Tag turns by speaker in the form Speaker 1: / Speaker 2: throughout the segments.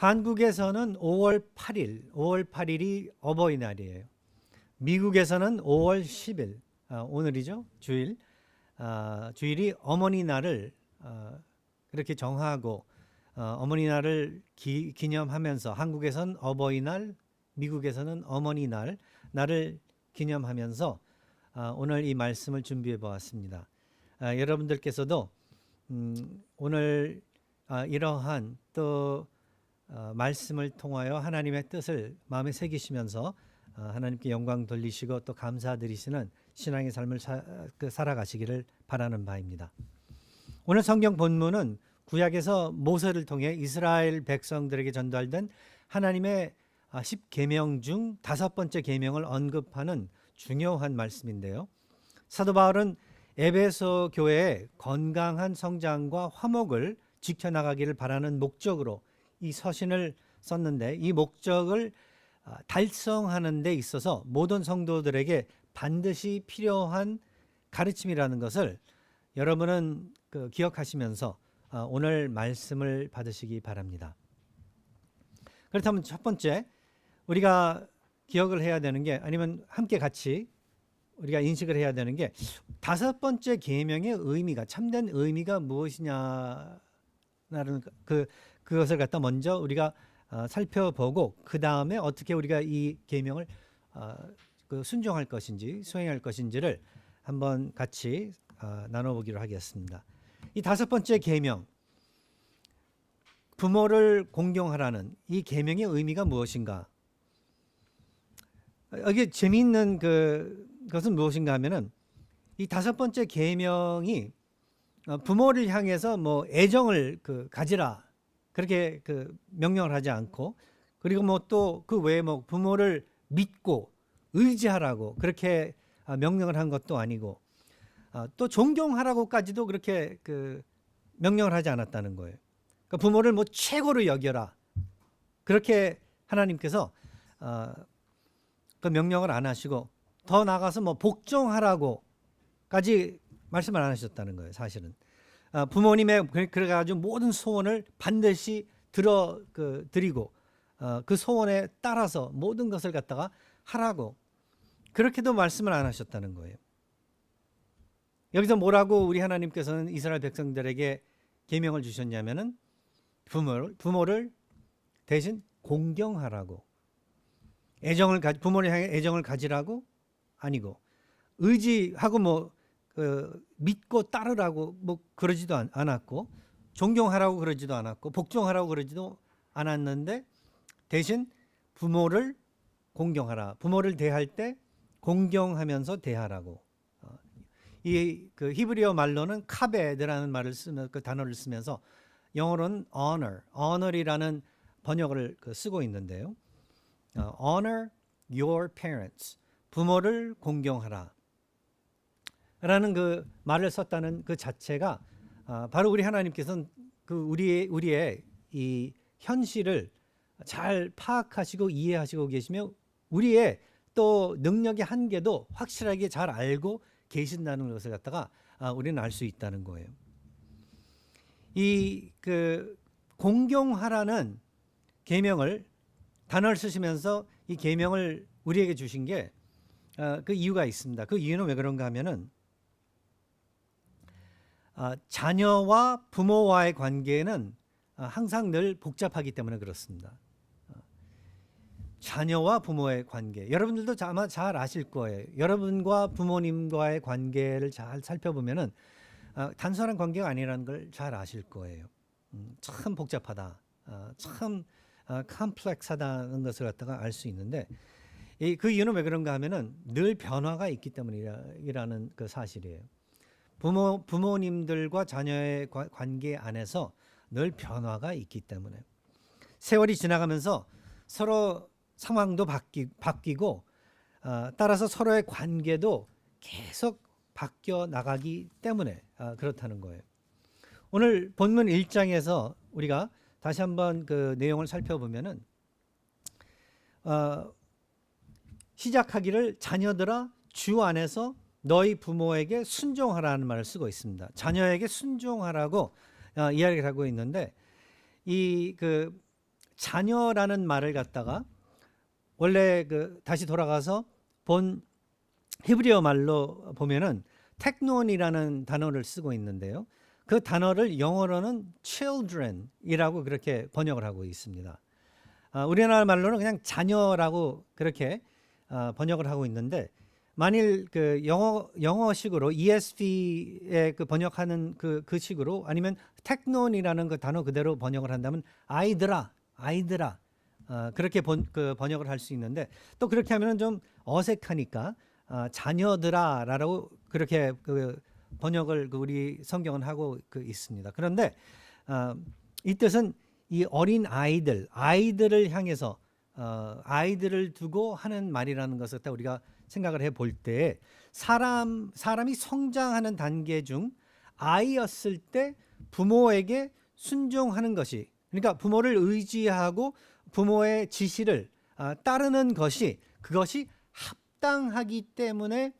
Speaker 1: 한국에서는 5월 8일이 어버이날이에요. 미국에서는 5월 10일, 오늘이죠. 주일이 어머니 날을 그렇게 정하고 어머니 날을 기념하면서 한국에서는 어버이날, 미국에서는 어머니 날을 기념하면서 오늘 이 말씀을 준비해 보았습니다. 여러분들께서도 오늘 이러한 또 말씀을 통하여 하나님의 뜻을 마음에 새기시면서 하나님께 영광 돌리시고 또 감사드리시는 신앙의 삶을 살아가시기를 바라는 바입니다. 오늘 성경 본문은 구약에서 모세를 통해 이스라엘 백성들에게 전달된 하나님의 10계명 중 5번째 계명을 언급하는 중요한 말씀인데요. 사도 바울은 에베소 교회의 건강한 성장과 화목을 지켜나가기를 바라는 목적으로 이 서신을 썼는데, 이 목적을 달성하는 데 있어서 모든 성도들에게 반드시 필요한 가르침이라는 것을 여러분은 기억하시면서 오늘 말씀을 받으시기 바랍니다. 그렇다면 첫 번째 우리가 기억을 해야 되는 게, 아니면 함께 같이 우리가 인식을 해야 되는 게, 5번째 계명의 의미가, 참된 의미가 무엇이냐라는 그것을 갖다 먼저 우리가 살펴보고, 그 다음에 어떻게 우리가 이 계명을 순종할 것인지 수행할 것인지를 한번 같이 나눠보기로 하겠습니다. 이 5번째 계명, 부모를 공경하라는 이 계명의 의미가 무엇인가? 이게 재미있는 것은 무엇인가 하면은, 이 5번째 계명이 부모를 향해서 뭐 애정을 가지라 그렇게 명령을 하지 않고, 그리고 뭐 또 그 외에 뭐 부모를 믿고 의지하라고 그렇게 명령을 한 것도 아니고, 또 존경하라고까지도 그렇게 명령을 하지 않았다는 거예요. 그러니까 부모를 뭐 최고로 여겨라 그렇게 하나님께서 그 명령을 안 하시고, 더 나아가서 뭐 복종하라고까지 말씀을 안 하셨다는 거예요. 사실은 부모님의 그래가지고 모든 소원을 반드시 드리고 그 소원에 따라서 모든 것을 갖다가 하라고 그렇게도 말씀을 안 하셨다는 거예요. 여기서 뭐라고 우리 하나님께서는 이스라엘 백성들에게 계명을 주셨냐면은, 부모를 대신 공경하라고, 부모를 향해 애정을 가지라고 아니고, 의지하고 뭐 믿고 따르라고 뭐 그러지도 않았고, 존경하라고 그러지도 않았고, 복종하라고 그러지도 않았는데, 대신 부모를 공경하라, 부모를 대할 때 공경하면서 대하라고. 이 히브리어 말로는 카베드라는 말을 쓰면, 그 단어를 쓰면서 영어로는 honor이라는 번역을 쓰고 있는데요. Honor your parents, 부모를 공경하라 라는 그 말을 썼다는 그 자체가 바로 우리 하나님께서는 우리의 이 현실을 잘 파악하시고 이해하시고 계시며, 우리의 또 능력의 한계도 확실하게 잘 알고 계신다는 것을 갖다가 우리는 알 수 있다는 거예요. 이 공경하라는 계명을, 단어를 쓰시면서 이 계명을 우리에게 주신 게 그 이유가 있습니다. 그 이유는 왜 그런가 하면은, 자녀와 부모와의 관계는 항상 늘 복잡하기 때문에 그렇습니다. 자녀와 부모의 관계, 여러분들도 아마 잘 아실 거예요. 여러분과 부모님과의 관계를 잘 살펴보면은 단순한 관계가 아니라는 걸 잘 아실 거예요. 참 복잡하다, 참 컴플렉스하다는 것을 갖다가 알 수 있는데, 그 이유는 왜 그런가 하면은 늘 변화가 있기 때문이라는 그 사실이에요. 부모님들과 자녀의 관계 안에서 늘 변화가 있기 때문에, 세월이 지나가면서 서로 상황도 바뀌고 따라서 서로의 관계도 계속 바뀌어 나가기 때문에 그렇다는 거예요. 오늘 본문 1장에서 우리가 다시 한번 그 내용을 살펴보면은, 시작하기를 자녀들아 주 안에서 너희 부모에게 순종하라는 말을 쓰고 있습니다. 자녀에게 순종하라고 이야기를 하고 있는데, 이 자녀라는 말을 갖다가 원래 그 다시 돌아가서 본 히브리어 말로 보면은 teknon이라는 단어를 쓰고 있는데요. 그 단어를 영어로는 children이라고 그렇게 번역을 하고 있습니다. 우리나라 말로는 그냥 자녀라고 그렇게 번역을 하고 있는데, 만일 그 영어식으로 ESV에 그 번역하는 그 식으로 아니면 teknon이라는 그 단어 그대로 번역을 한다면 아이들아 그렇게 번역을 할 수 있는데, 또 그렇게 하면은 좀 어색하니까 자녀들아라고 그렇게 그 번역을 우리 성경은 하고 있습니다. 그런데 이 뜻은 이 어린 아이들을 향해서 아이들을 두고 하는 말이라는 것을 우리가 생각을 해볼 때, 사람이 성장하는 단계 중 아이였을 때 부모에게 순종하는 것이, 그러니까 부모를 의지하고 부모의 지시를 따르는 것이, 그것이 합당하기 때문에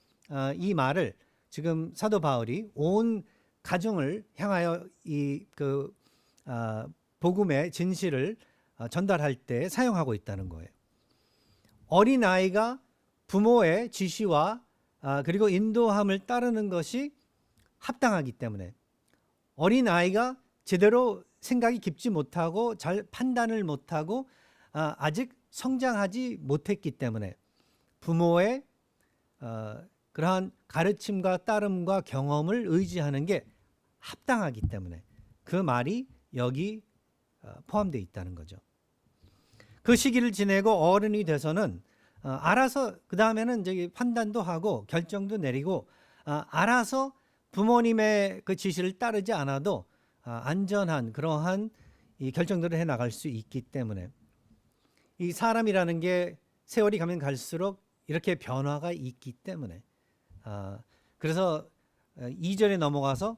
Speaker 1: 이 말을 지금 사도 바울이 온 가정을 향하여 이 복음의 진실을 전달할 때 사용하고 있다는 거예요. 어린 아이가 부모의 지시와 그리고 인도함을 따르는 것이 합당하기 때문에, 어린 아이가 제대로 생각이 깊지 못하고 잘 판단을 못하고 아직 성장하지 못했기 때문에 부모의 그러한 가르침과 따름과 경험을 의지하는 게 합당하기 때문에 그 말이 여기 포함되어 있다는 거죠. 그 시기를 지내고 어른이 돼서는 알아서 그 다음에는 이제 판단도 하고 결정도 내리고 알아서 부모님의 그 지시를 따르지 않아도 안전한 그러한 이 결정들을 해 나갈 수 있기 때문에, 이 사람이라는 게 세월이 가면 갈수록 이렇게 변화가 있기 때문에 그래서 2절에 넘어가서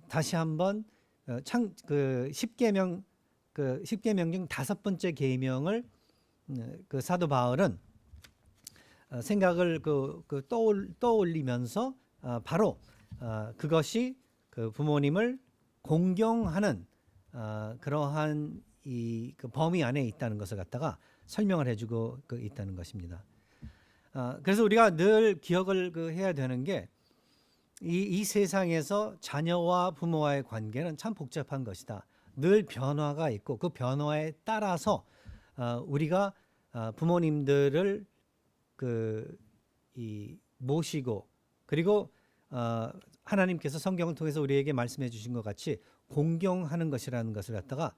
Speaker 1: 다시 한번 십계명 중 5번째 계명을 그 사도 바울은 생각을 떠올리면서 바로 그것이 그 부모님을 공경하는 그러한 그 범위 안에 있다는 것을 갖다가 설명을 해주고 있다는 것입니다. 그래서 우리가 늘 기억을 해야 되는 게, 이 세상에서 자녀와 부모와의 관계는 참 복잡한 것이다. 늘 변화가 있고 그 변화에 따라서 우리가 부모님들을 모시고, 그리고 하나님께서 성경을 통해서 우리에게 말씀해 주신 것 같이 공경하는 것이라는 것을 갖다가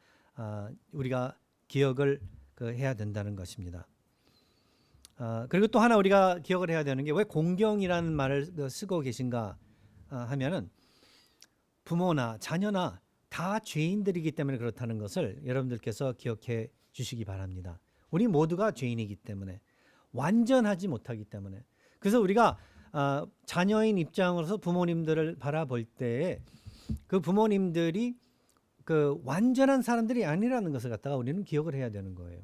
Speaker 1: 우리가 기억을 해야 된다는 것입니다. 그리고 또 하나 우리가 기억을 해야 되는 게, 왜 공경이라는 말을 쓰고 계신가 하면은 부모나 자녀나 다 죄인들이기 때문에 그렇다는 것을 여러분들께서 기억해 주시기 바랍니다. 우리 모두가 죄인이기 때문에, 완전하지 못하기 때문에. 그래서 우리가 자녀인 입장으로서 부모님들을 바라볼 때에 그 부모님들이 그 완전한 사람들이 아니라는 것을 갖다가 우리는 기억을 해야 되는 거예요.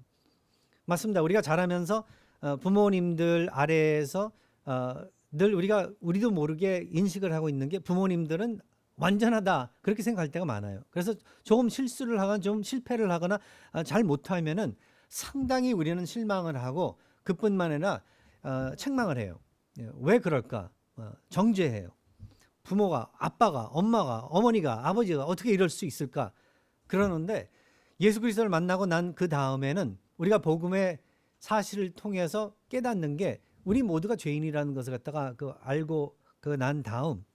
Speaker 1: 맞습니다. 우리가 자라면서 부모님들 아래에서 늘 우리도 모르게 인식을 하고 있는 게, 부모님들은 완전하다 그렇게 생각할 때가 많아요. 그래서 조금 실수를 하거나 좀 실패를 하거나 잘 못하면은 상당히 우리는 실망을 하고 그뿐만 아니라 책망을 해요. 왜 그럴까? 정죄해요. 부모가, 아빠가, 엄마가, 어머니가, 아버지가 어떻게 이럴 수 있을까? 그러는데 예수 그리스도를 만나고 난 그 다음에는 우리가 복음의 사실을 통해서 깨닫는 게, 우리 모두가 죄인이라는 것을 갖다가 알고 난 다음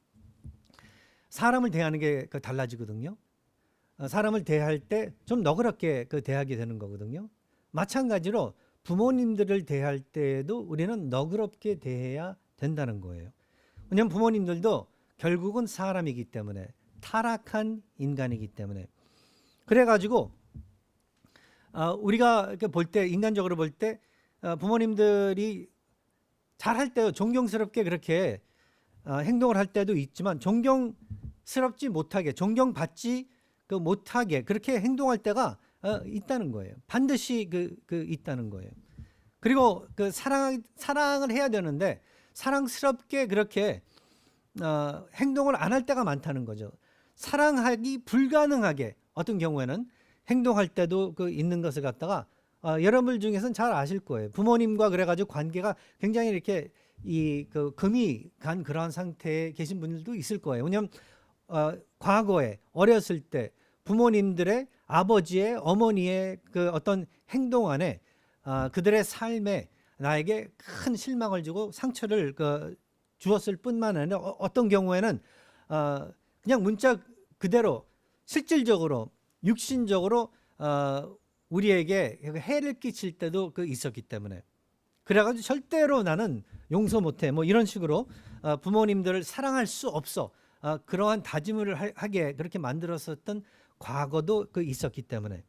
Speaker 1: 사람을 대하는 게 달라지거든요. 사람을 대할 때 좀 너그럽게 대하게 되는 거거든요. 마찬가지로 부모님들을 대할 때에도 우리는 너그럽게 대해야 된다는 거예요. 왜냐하면 부모님들도 결국은 사람이기 때문에, 타락한 인간이기 때문에. 그래가지고 우리가 볼 때, 인간적으로 볼 때 부모님들이 잘할 때 존경스럽게 그렇게 행동을 할 때도 있지만, 존경스럽지 못하게, 존경받지 못하게 그렇게 행동할 때가 있다는 거예요. 반드시 있다는 거예요. 그리고 사랑을 해야 되는데 사랑스럽게 그렇게 행동을 안 할 때가 많다는 거죠. 사랑하기 불가능하게 어떤 경우에는 행동할 때도 그 있는 것을 갖다가 여러분들 중에서는 잘 아실 거예요. 부모님과 그래가지고 관계가 굉장히 이렇게 그 금이 간 그러한 상태에 계신 분들도 있을 거예요. 왜냐하면 과거에 어렸을 때 부모님들의 아버지의 어머니의 그 어떤 행동 안에 그들의 삶에 나에게 큰 실망을 주고 상처를 주었을 뿐만 아니라 어떤 경우에는 그냥 문자 그대로 실질적으로 육신적으로 우리에게 해를 끼칠 때도 있었기 때문에 그래가지고 절대로 나는 용서 못해 뭐 이런 식으로 부모님들을 사랑할 수 없어 그러한 다짐을 하게 그렇게 만들었었던 과거도 있었기 때문에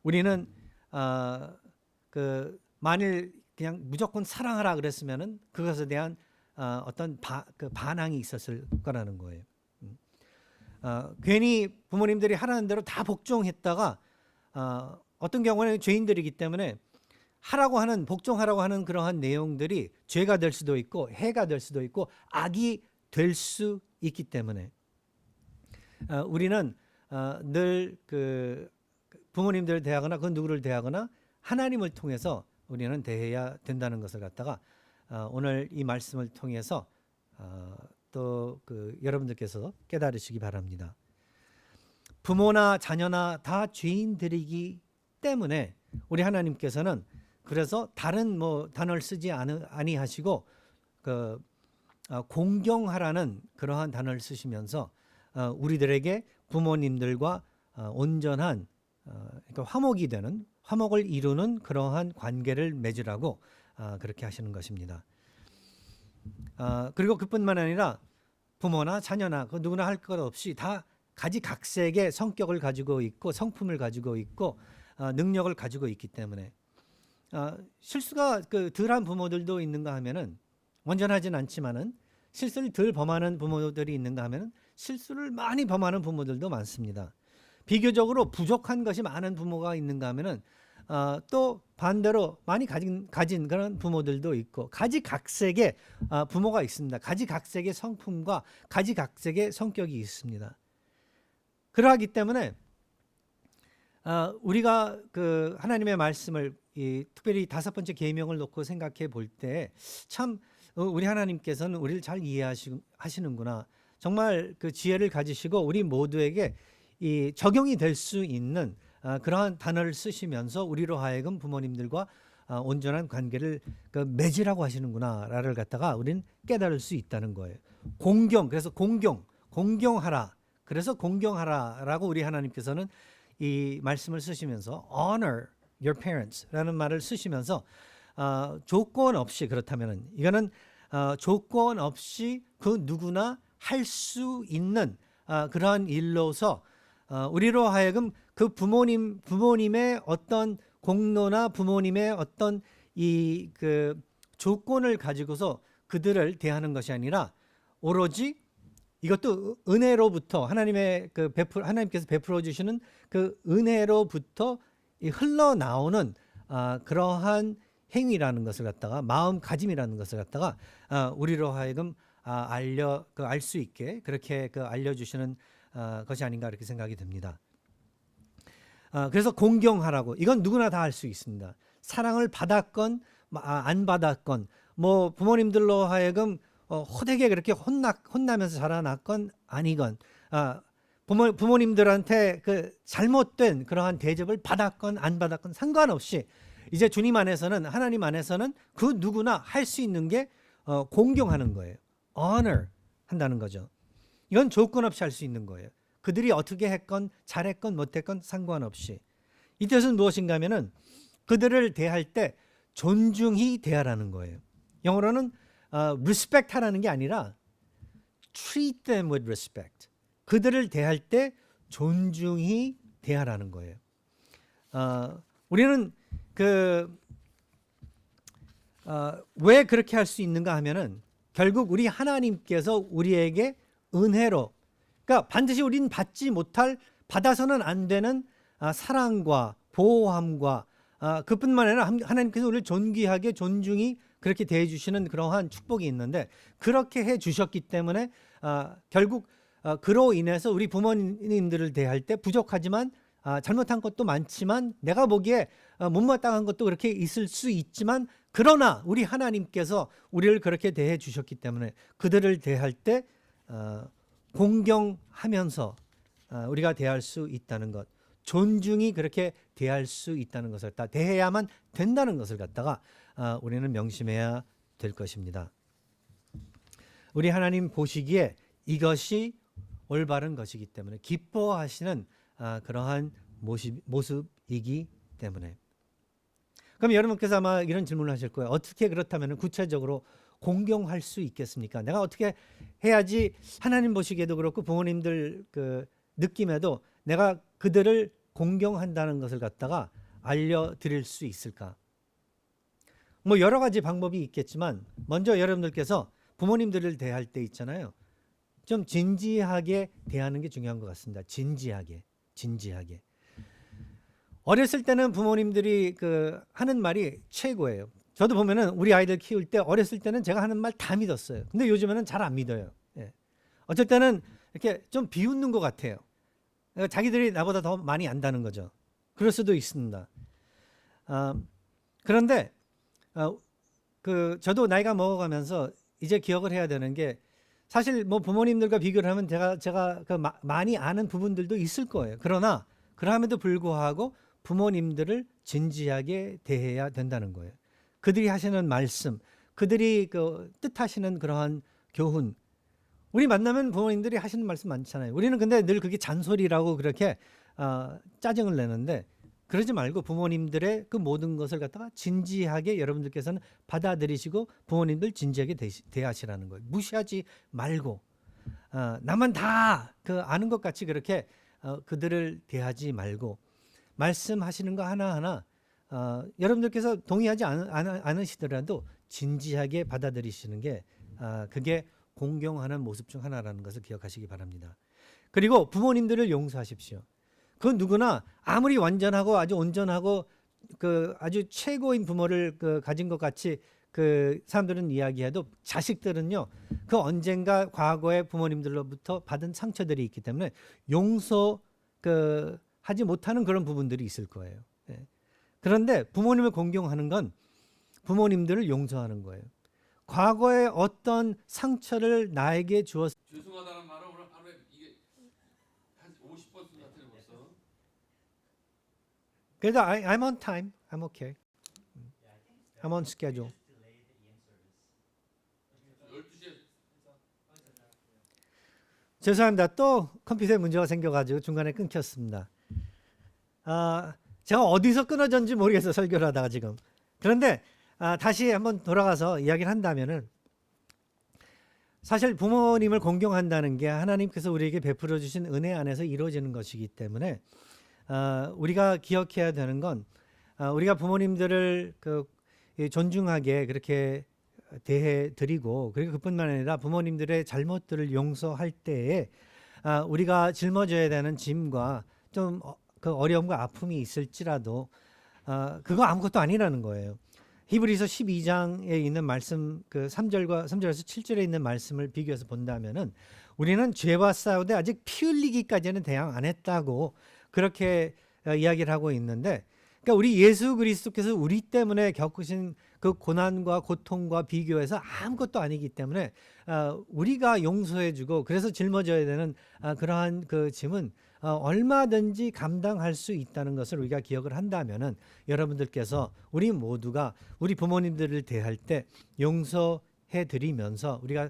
Speaker 1: 우리는 만일 그냥 무조건 사랑하라 그랬으면은 그것에 대한 어떤 반항이 있었을 거라는 거예요. 괜히 부모님들이 하라는 대로 다 복종했다가 어떤 경우는 죄인들이기 때문에 복종하라고 하는 그러한 내용들이 죄가 될 수도 있고 해가 될 수도 있고 악이 될 수 있기 때문에 우리는 늘 부모님들을 대하거나 그 누구를 대하거나 하나님을 통해서 우리는 대해야 된다는 것을 갖다가 오늘 이 말씀을 통해서 또 여러분들께서 깨달으시기 바랍니다. 부모나 자녀나 다 죄인들이기 때문에 우리 하나님께서는 그래서 다른 단어를 쓰지 아니하시고 공경하라는 그러한 단어를 쓰시면서 우리들에게 부모님들과 온전한 그러니까 화목을 이루는 그러한 관계를 맺으라고 그렇게 하시는 것입니다. 그리고 그뿐만 아니라 부모나 자녀나 누구나 할 것 없이 다 가지각색의 성격을 가지고 있고 성품을 가지고 있고 능력을 가지고 있기 때문에 실수가 덜한 부모들도 있는가 하면은 완전하진 않지만은 실수를 덜 범하는 부모들이 있는가 하면은 실수를 많이 범하는 부모들도 많습니다. 비교적으로 부족한 것이 많은 부모가 있는가 하면은 또 반대로 많이 가진 그런 부모들도 있고 가지각색의 부모가 있습니다. 가지각색의 성품과 가지각색의 성격이 있습니다. 그러하기 때문에 우리가 하나님의 말씀을 특별히 5번째 계명을 놓고 생각해 볼 때 참 우리 하나님께서는 우리를 잘 이해하시는구나. 정말 지혜를 가지시고 우리 모두에게 적용이 될 수 있는 그러한 단어를 쓰시면서 우리로 하여금 부모님들과 온전한 관계를 맺으라고 하시는구나를 갖다가 우리는 깨달을 수 있다는 거예요. 그래서 공경하라. 그래서 공경하라라고 우리 하나님께서는 이 말씀을 쓰시면서 honor your parents라는 말을 쓰시면서 조건 없이 그렇다면은 이거는 조건 없이 누구나 할 수 있는 그러한 일로서 우리로 하여금 부모님의 어떤 공로나 부모님의 어떤 조건을 가지고서 그들을 대하는 것이 아니라 오로지 이것도 은혜로부터 하나님께서 베풀어 주시는 은혜로부터 흘러나오는 그러한 행위라는 것을 갖다가 마음가짐이라는 것을 갖다가 우리로 하여금 알 수 있게 그렇게 알려주시는 것이 아닌가 이렇게 생각이 듭니다. 그래서 공경하라고 이건 누구나 다 할 수 있습니다. 사랑을 받았건 안 받았건 부모님들로 하여금 호되게 그렇게 혼나면서 자라났건 아니건 부모님들한테 잘못된 그러한 대접을 받았건 안 받았건 상관없이 이제 주님 안에서는 하나님 안에서는 누구나 할 수 있는 게 공경하는 거예요. honor 한다는 거죠. 이건 조건 없이 할 수 있는 거예요. 그들이 어떻게 했건 잘했건 못했건 상관없이. 이 뜻은 무엇인가 하면은 그들을 대할 때 존중히 대하라는 거예요. 영어로는 respect 하라는 게 아니라 treat them with respect. 그들을 대할 때 존중히 대하라는 거예요. 우리는 왜 그렇게 할 수 있는가 하면은 결국 우리 하나님께서 우리에게 은혜로 그러니까 반드시 우리는 받아서는 안 되는 사랑과 보호함과 그뿐만 아니라 하나님께서 우리를 존귀하게 존중히 그렇게 대해 주시는 그러한 축복이 있는데 그렇게 해 주셨기 때문에 결국 그로 인해서 우리 부모님들을 대할 때 부족하지만 잘못한 것도 많지만 내가 보기에 못마땅한 것도 그렇게 있을 수 있지만 그러나 우리 하나님께서 우리를 그렇게 대해 주셨기 때문에 그들을 대할 때 공경하면서 우리가 대할 수 있다는 것, 존중이 그렇게 대할 수 있다는 것을 갖다 대해야만 된다는 것을 갖다가 우리는 명심해야 될 것입니다. 우리 하나님 보시기에 이것이 올바른 것이기 때문에 기뻐하시는 그러한 모습이기 때문에. 그럼 여러분께서 아마 이런 질문을 하실 거예요. 어떻게 그렇다면 구체적으로 공경할 수 있겠습니까? 내가 어떻게 해야지 하나님 보시기에도 그렇고 부모님들 그 느낌에도 내가 그들을 공경한다는 것을 갖다가 알려드릴 수 있을까? 뭐 여러 가지 방법이 있겠지만 먼저 여러분들께서 부모님들을 대할 때 있잖아요. 좀 진지하게 대하는 게 중요한 것 같습니다. 진지하게. 어렸을 때는 부모님들이 하는 말이 최고예요. 저도 보면은 우리 아이들 키울 때 어렸을 때는 제가 하는 말 다 믿었어요. 근데 요즘에는 잘 안 믿어요. 예. 어쩔 때는 이렇게 좀 비웃는 것 같아요. 자기들이 나보다 더 많이 안다는 거죠. 그럴 수도 있습니다. 그런데 저도 나이가 먹어가면서 이제 기억을 해야 되는 게 사실 뭐 부모님들과 비교를 하면 제가 많이 아는 부분들도 있을 거예요. 그러나 그럼에도 불구하고 부모님들을 진지하게 대해야 된다는 거예요. 그들이 하시는 말씀, 그들이 뜻하시는 그러한 교훈. 우리 만나면 부모님들이 하시는 말씀 많잖아요. 우리는 근데 늘 그게 잔소리라고 그렇게 짜증을 내는데 그러지 말고 부모님들의 그 모든 것을 갖다가 진지하게 여러분들께서는 받아들이시고 부모님들 진지하게 대하시라는 거예요. 무시하지 말고 나만 다 아는 것 같이 그렇게 그들을 대하지 말고 말씀하시는 거 하나하나 여러분들께서 동의하지 않으시더라도 진지하게 받아들이시는 게 그게 공경하는 모습 중 하나라는 것을 기억하시기 바랍니다. 그리고 부모님들을 용서하십시오. 그건 누구나 아무리 완전하고 아주 온전하고 아주 최고인 부모를 가진 것 같이 사람들은 이야기해도 자식들은요 언젠가 과거의 부모님들로부터 받은 상처들이 있기 때문에 하지 못하는 그런 부분들이 있을 거예요. 예. 그런데 부모님을 공경하는 건 부모님들을 용서하는 거예요. 과거에 어떤 상처를 나에게 주었.
Speaker 2: 죄송하다는 말은 오늘 하루에 이게 한 50번 쓴 것 같아요 벌써.
Speaker 1: 그래도 I'm on time. I'm okay. I'm on schedule.
Speaker 2: 12시에
Speaker 1: 죄송합니다. 또 컴퓨터에 문제가 생겨가지고 중간에 끊겼습니다. 제가 어디서 끊어졌는지 모르겠어요. 설교를 하다가 지금. 그런데 다시 한번 돌아가서 이야기를 한다면은 사실 부모님을 공경한다는 게 하나님께서 우리에게 베풀어 주신 은혜 안에서 이루어지는 것이기 때문에 우리가 기억해야 되는 건 우리가 부모님들을 존중하게 그렇게 대해 드리고 그리고 그뿐만 아니라 부모님들의 잘못들을 용서할 때에 우리가 짊어져야 되는 짐과 좀 어려움과 아픔이 있을지라도 그거 아무것도 아니라는 거예요. 히브리서 12장에 있는 말씀 3절에서 7절에 있는 말씀을 비교해서 본다면은 우리는 죄와 싸우되 아직 피 흘리기까지는 대항 안 했다고 그렇게 이야기를 하고 있는데 그러니까 우리 예수 그리스도께서 우리 때문에 겪으신 그 고난과 고통과 비교해서 아무것도 아니기 때문에 우리가 용서해주고 그래서 짊어져야 되는 그러한 짐은 얼마든지 감당할 수 있다는 것을 우리가 기억을 한다면은 여러분들께서 우리 모두가 우리 부모님들을 대할 때 용서해 드리면서 우리가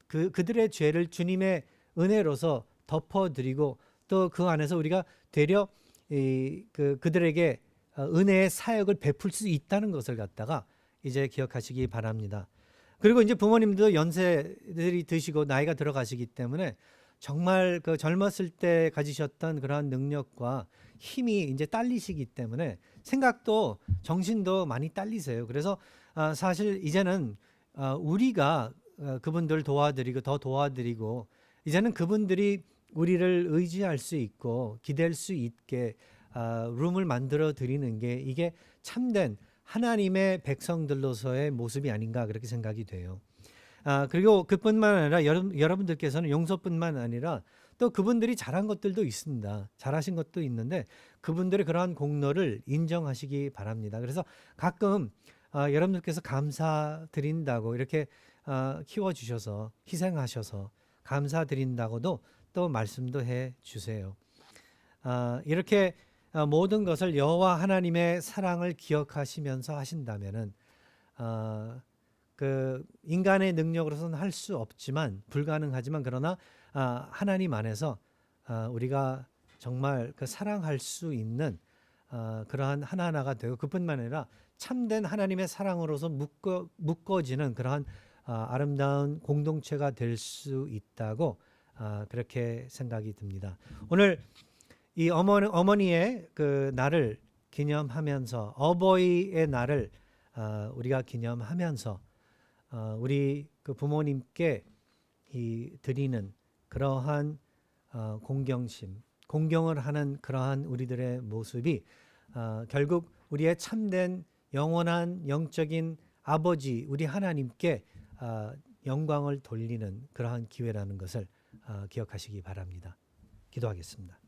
Speaker 1: 그들의 죄를 주님의 은혜로서 덮어드리고 또 그 안에서 우리가 되려 그들에게 은혜의 사역을 베풀 수 있다는 것을 갖다가 이제 기억하시기 바랍니다. 그리고 이제 부모님도 연세들이 드시고 나이가 들어가시기 때문에 정말 젊었을 때 가지셨던 그러한 능력과 힘이 이제 딸리시기 때문에 생각도 정신도 많이 딸리세요. 그래서 사실 이제는 우리가 그분들 도와드리고 더 도와드리고 이제는 그분들이 우리를 의지할 수 있고 기댈 수 있게 룸을 만들어 드리는 게 이게 참된 하나님의 백성들로서의 모습이 아닌가 그렇게 생각이 돼요. 그리고 그뿐만 아니라 여러분들께서는 용서뿐만 아니라 또 그분들이 잘한 것들도 있습니다. 잘하신 것도 있는데 그분들의 그러한 공로를 인정하시기 바랍니다. 그래서 가끔 여러분들께서 감사드린다고 이렇게 키워주셔서 희생하셔서 감사드린다고도 또 말씀도 해 주세요. 이렇게 모든 것을 여호와 하나님의 사랑을 기억하시면서 하신다면은 그 인간의 능력으로서는 할 수 없지만 불가능하지만 그러나 하나님 안에서 우리가 정말 그 사랑할 수 있는 그러한 하나하나가 되고 그뿐만 아니라 참된 하나님의 사랑으로서 묶어지는 그러한 아름다운 공동체가 될 수 있다고 그렇게 생각이 듭니다. 오늘 이 어머니의 그 날을 기념하면서 어버이의 날을 우리가 기념하면서 우리 그 부모님께 드리는 그러한 공경심, 공경을 하는 그러한 우리들의 모습이 결국 우리의 참된 영원한 영적인 아버지 우리 하나님께 영광을 돌리는 그러한 기회라는 것을 기억하시기 바랍니다. 기도하겠습니다.